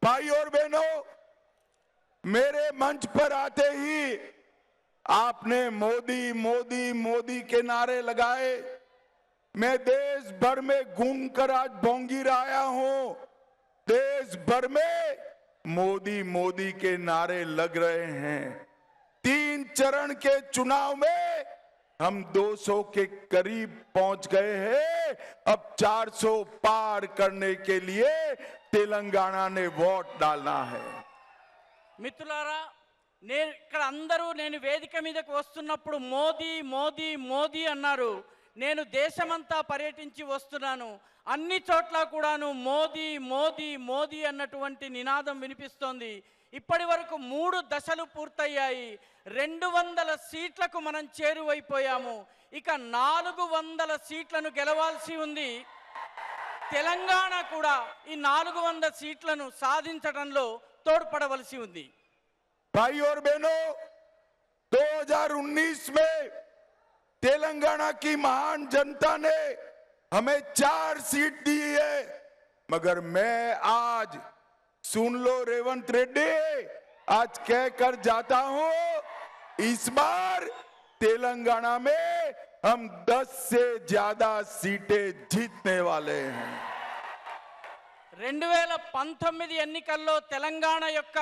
भाई और बहनों, मेरे मंच पर आते ही आपने मोदी मोदी मोदी के नारे लगाए। मैं देश भर में घूमकर आज बोंगीर आया हूं। देश भर में मोदी मोदी के नारे लग रहे हैं। 3 चरण के चुनाव में हम 200 के करीब पहुंच गए हैं। अब 400 पार करने के लिए तेलंगाना ने वोट डालना है। మిత్రులారా, నేను ఇక్కడ అందరూ నేను వేదిక మీదకు వస్తున్నప్పుడు మోదీ మోదీ మోదీ అన్నారు. నేను దేశమంతా పర్యటించి వస్తున్నాను. అన్ని చోట్ల కూడాను మోదీ మోదీ మోదీ అన్నటువంటి నినాదం వినిపిస్తోంది. ఇప్పటి వరకు 3 దశలు పూర్తయ్యాయి. 200 సీట్లకు మనం చేరువైపోయాము. ఇక 400 సీట్లను గెలవాల్సి ఉంది. తెలంగాణ కూడా ఈ 400 సీట్లను సాధించడంలో తోడ్పడవలసి ఉంది. भाई और बहनों, 2019 में तेलंगाना की महान जनता ने हमें 4 सीट दी है, मगर मैं आज सुन लो रेवंत रेड्डी, आज कहकर जाता हूं, इस बार तेलंगाना में हम 10 से ज्यादा सीटें जीतने वाले हैं। 2019 ఎన్నికల్లో తెలంగాణ యొక్క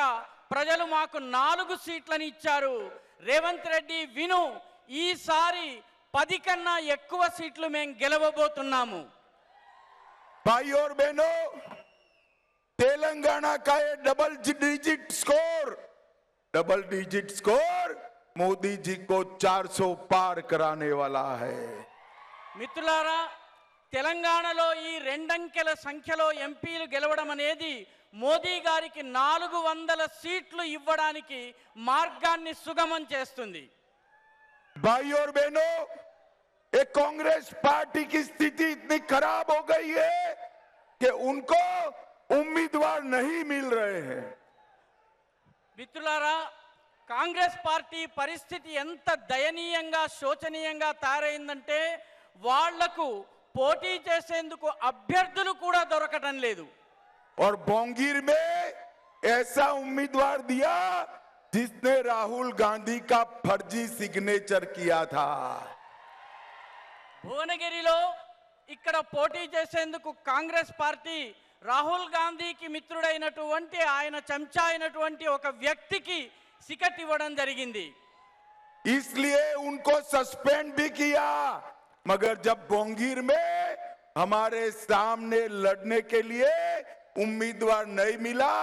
ప్రజలు మాకు 4 సీట్లను ఇచ్చారు. రేవంత్ రెడ్డి విను, ఈసారి 10 కన్నా ఎక్కువ సీట్లు మేము గెలవబోతున్నాము. भाई और बहनों, तेलंगाना का ये double digit score Modi ji को 400 पार कराने वाला है। మిత్రులారా, తెలంగాణలో ఈ 2 అంకెల సంఖ్యలో ఎంపీలు గెలవడం అనేది మోదీ గారికి 400 సీట్లు ఇవ్వడానికి మార్గాన్ని సుగమం చేస్తుంది. भाई और बहनों, एक कांग्रेस पार्टी की स्थिति इतनी खराब हो गई है कि उनको उम्मीदवार नहीं मिल रहे हैं। మిత్రులారా, కాంగ్రెస్ పార్టీ పరిస్థితి ఎంత దయనీయంగా శోచనీయంగా తయారైందంటే వాళ్లకు పోటీ చేసేందుకు అభ్యర్థులు కూడా దొరకడం లేదు. और बोंगीर में ऐसा उम्मीदवार दिया जिसने राहुल गांधी का फर्जी सिग्नेचर किया था। భువనగిరిలో ఇక్కడ పోటీ చేసేందుకు కాంగ్రెస్ పార్టీ రాహుల్ గాంధీకి మిత్రుడైనటువంటి ఆయన చెంచా అయినటువంటి ఒక వ్యక్తికి టికెట్ ఇవ్వడం జరిగింది. इसलिए उनको सस्पेंड भी किया, मगर जब बोंगीर में हमारे सामने लड़ने के लिए उम्मीदवार नहीं मिला